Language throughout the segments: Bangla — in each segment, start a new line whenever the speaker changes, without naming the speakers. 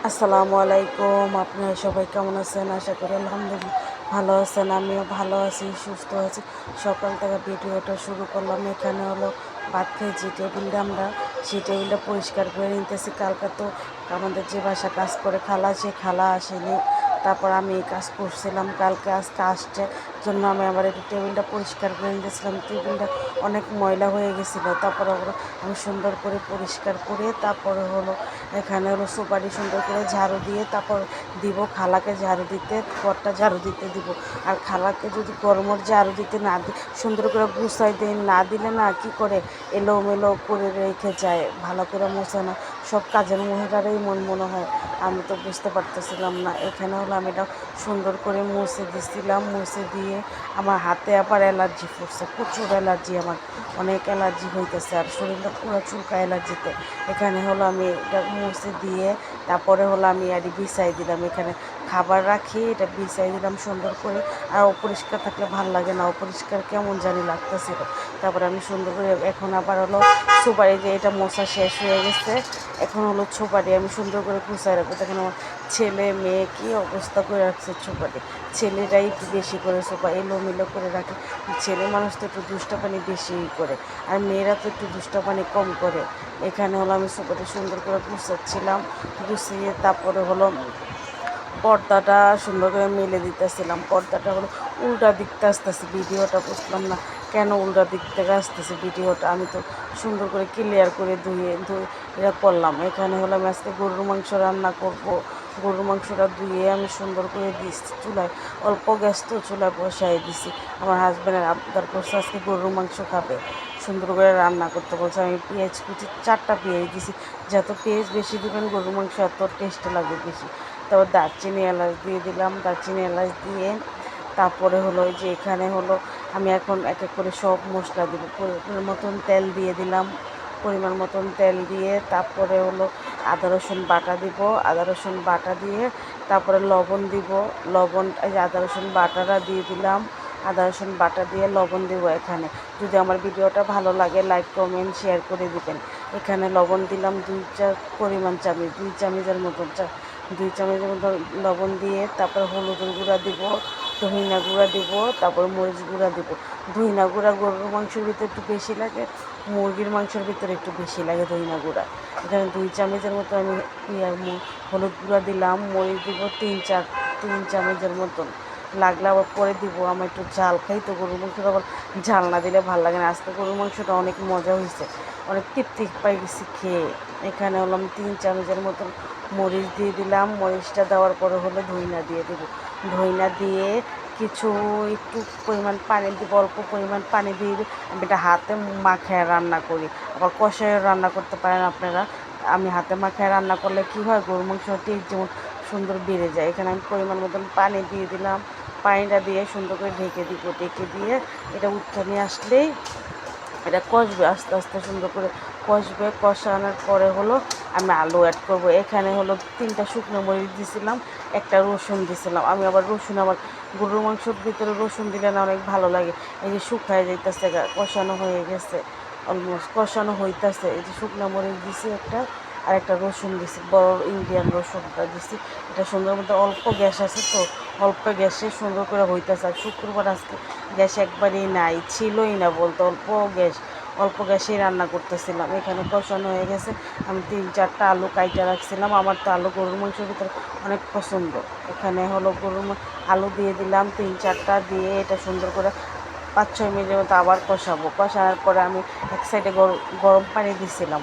আসসালামু আলাইকুম। আপনারা সবাই কেমন আছেন? আশা করি আলহামদুলিল্লাহ ভালো আছেন। আমিও ভালো আছি, সুস্থ আছি। সকাল থেকে ভিডিওটা শুরু করলাম। এখানে হলো ভাত খেয়ে যে টেবিলটা সেই টেবিলটা পরিষ্কার করে নিতেছি। কালকে তো আমাদের যে বাসা কাজ করে খালা, সে খালা আসেনি। তারপর আমি এই কাজ করছিলাম কালকে, আজকে আসছে জন্য আমি আবার একটু টেবিলটা পরিষ্কার করে নিতেছিলাম। টেবিলটা অনেক ময়লা হয়ে গেছিলো। তারপরে আমি সুন্দর করে পরিষ্কার করে তারপরে হলো এখানে হলো সুপারি সুন্দর করে ঝাড়ু দিয়ে তারপর দিব খালাকে ঝাড়ু দিতে, ঘরটা ঝাড়ু দিতে দিব। আর খালাকে যদি গরমের ঝাড়ু দিতে না সুন্দর করে গুছাই দিয়ে না দিলে না কি করে এলোমেলো করে রেখে যায়, ভালো করে মোছে না। সব কাজের মহিলারই মনে হয়, আমি তো বুঝতে পারতেছিলাম না। এখানে হলো আমি এটা সুন্দর করে মুছে দিছিলাম। মুছে দিয়ে আমার হাতে আবার অ্যালার্জি পড়ছে, প্রচুর অ্যালার্জি, আমার অনেক অ্যালার্জি হইতেছে আর শরীরটা পুরো চুলকা অ্যালার্জিতে। এখানে হলো আমি এটা মুছে দিয়ে তারপরে হলো আমি আর বিছাই দিলাম। এখানে খাবার রাখি, এটা বিছাই দিলাম সুন্দর করে। আর অপরিষ্কার থাকলে ভাল লাগে না, অপরিষ্কার কেমন জানি লাগতেছিল। তারপরে আমি সুন্দর করে এখন আবার হলো সুপারি, যে এটা মশা শেষ হয়ে গেছে, এখন হলো সুপারি আমি সুন্দর করে গুছাই রাখবো। দেখেন আমার ছেলে মেয়ে কী অবস্থা করে রাখছে সুপারি। ছেলেরাই একটু বেশি করে সোপা এলোমেলো করে রাখে। ছেলে মানুষ তো একটু দুষ্টাপানি বেশিই করে, আর মেয়েরা তো একটু দুষ্টাপানি কম করে। এখানে হলো আমি সোপাটি সুন্দর করে গুছাচ্ছিলাম। গুছিয়ে তারপরে হলো পর্দাটা সুন্দর করে মেলে দিতেছিলাম। পর্দাটা হলো উল্টা দিকতে আসতেছে, ভিডিওটা বুঝলাম না কেন উল্টা দিক থেকে আসতেছে ভিডিওটা। আমি তো সুন্দর করে ক্লিয়ার করে ধুয়ে এটা করলাম। এখানে হলো আমি আজকে গরুর মাংস রান্না করব। গরুর মাংসটা ধুয়ে আমি সুন্দর করে দিচ্ছি চুলায়, অল্প গ্যাস তো চুলায় বসাই দিছি। আমার হাজব্যান্ডের আবদার করছে আজকে গরুর মাংস খাবে, সুন্দর করে রান্না করতে বলছে। আমি পেঁয়াজ কুচি 4টা পেঁয়াজ দিছি, যত পেঁয়াজ বেশি দেবেন গরুর মাংস এত টেস্ট লাগবে বেশি। তারপর দারচিনি এলাচ দিয়ে দিলাম, দারচিনি এলাচ দিয়ে তারপরে হলো যে এখানে হলো আমি এখন এক এক করে সব মশলা দিব। পরিমাণ মতন তেল দিয়ে দিলাম, পরিমাণ মতন তেল দিয়ে তারপরে হলো আদা রসুন বাটা দিব। আদা রসুন বাটা দিয়ে তারপরে লবণ দিব। লবণ, এই যে আদা রসুন বাটাটা দিয়ে দিলাম। আদা রসুন বাটা দিয়ে লবণ দিব। এখানে যদি আমার ভিডিওটা ভালো লাগে লাইক কমেন্ট শেয়ার করে দিবেন। এখানে লবণ দিলাম 2 চামচের মতন 2 চামচের মতো লবণ দিয়ে তারপর হলুদের গুঁড়া দিব, ধনিয়া গুঁড়া দিব, তারপর মরিচ গুঁড়া দিব। ধনিয়া গুঁড়া গরুর মাংসের ভিতরে একটু বেশি লাগে, মুরগির মাংসের ভিতরে একটু বেশি লাগে ধনিয়া গুঁড়া। এখানে 2 চামচের মতো আমি হলুদ গুঁড়া দিলাম, মরিচ দিব 3 চামচের মতন। লাগলে আবার পরে দিব। আমার একটু ঝাল খাই তো, গরুর মাংসটা আবার ঝাল না দিলে ভালো লাগে না। আজকে গরুর মাংসটা অনেক মজা হয়েছে, অনেক তৃপ্তি পাই গেছি খেয়ে। এখানে হলো আমি 3 চামচের মতন মরিচ দিয়ে দিলাম। মরিচটা দেওয়ার পরে হলো ধইনা দিয়ে দেবো। ধইনা দিয়ে কিছু একটু পরিমাণ পানি দিব, অল্প পরিমাণ পানি দিয়ে আমি এটা হাতে মাখায় রান্না করি। আবার কষায় রান্না করতে পারেন আপনারা। আমি হাতে মাখায় রান্না করলে কী হয়, গরুর মাংসের টেস্ট যেমন সুন্দর বেড়ে যায়। এখানে আমি পরিমাণ মতন পানি দিয়ে দিলাম। পানিটা দিয়ে সুন্দর করে ঢেকে দিব। ঢেকে দিয়ে এটা উত্থানে আসলেই এটা কষবে, আস্তে আস্তে সুন্দর করে কষবে। কষানোর পরে হলো আমি আলু অ্যাড করব। এখানে হলো 3টা শুকনো মরিচ দিয়েছিলাম, একটা রসুন দিয়েছিলাম। আমি আবার রসুন, আবার গরুর মাংসর ভিতরে রসুন দিলে না অনেক ভালো লাগে। এই যে শুকায় যাইতেছে, কষানো হয়ে গেছে, অলমোস্ট কষানো হইতেছে। এই যে শুকনো মরিচ দিছি একটা, আর একটা রসুন দিছি, বড় ইন্ডিয়ান রসুনটা দিছি। এটা সুন্দর মতো অল্প গ্যাস আছে তো, অল্প গ্যাসে সুন্দর করে হইতেছে। আর শুক্রবার আজকে গ্যাস একবারেই নাই, ছিলই না বলতে, অল্প গ্যাসেই রান্না করতেছিলাম। এখানে কষানো হয়ে গেছে। আমি 3-4টা আলু কাইটা রাখছিলাম, আমার তো আলু গরুর মাংসের ভিতরে অনেক পছন্দ। এখানে হলো আলু দিয়ে দিলাম 3-4টা, দিয়ে এটা সুন্দর করে 5-6 মিনিটের মতো আবার কষাবো। কষানোর পরে আমি এক সাইডে গরম পানি দিছিলাম,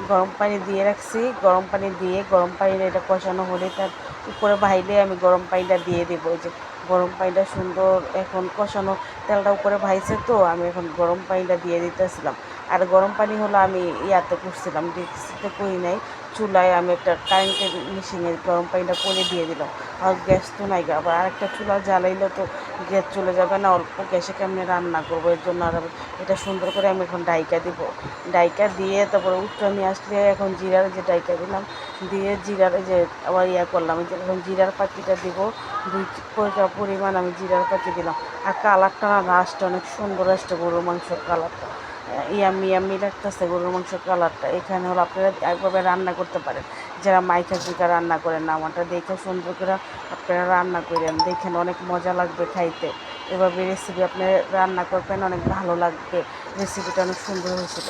গরম পানি দিয়ে রাখছি। গরম পানি দিয়ে গরম পানিটা এটা কষানো হলে তার উপরে ভাইলে আমি গরম পানিটা দিয়ে দেবো। এই যে গরম পানিটা সুন্দর এখন কষানো, তেলটা উপরে ভাইছে তো আমি এখন গরম পানিটা দিয়ে দিতেছিলাম। আর গরম পানি হলো আমি ইয়াতে করছিলাম, ডেকচিতে করি নাই, চুলায় আমি একটা কারেন্টের মেশিনে গরম পানিটা করে দিয়ে দিলাম। আর গ্যাস তো নাই, আবার আরেকটা চুলা জ্বালাইলে তো গ্যাস চলে যাবে না, অল্প গ্যাসে কেমনি রান্না করবো। এর জন্য আর এটা সুন্দর করে আমি এখন ডাইকা দিব। ডাইকা দিয়ে তারপরে নিয়ে আসলে এখন জিরার যে ডাইকা দিলাম, দিয়ে জিরার যে আবার করলাম, যে এখন জিরার পাতিটা দিব। 2 পরিমাণ আমি জিরার পাতি দিলাম। আর কালারটা না লাস্টে অনেক সুন্দর আসছে গরুর মাংসের কালারটা, ইয়ামি ইয়ামি লাগতেছে গরুর মাংস কালারটা। এখানে হলো আপনারা একভাবে রান্না করতে পারেন, যারা মাইকা চিকা রান্না করেন না, আমারটা দেখে সুন্দর করে আপনারা রান্না করেন, দেখেন অনেক মজা লাগবে খাইতে। এভাবে রেসিপি আপনি রান্না করবেন, অনেক ভালো লাগবে। রেসিপিটা অনেক সুন্দর হয়েছিল।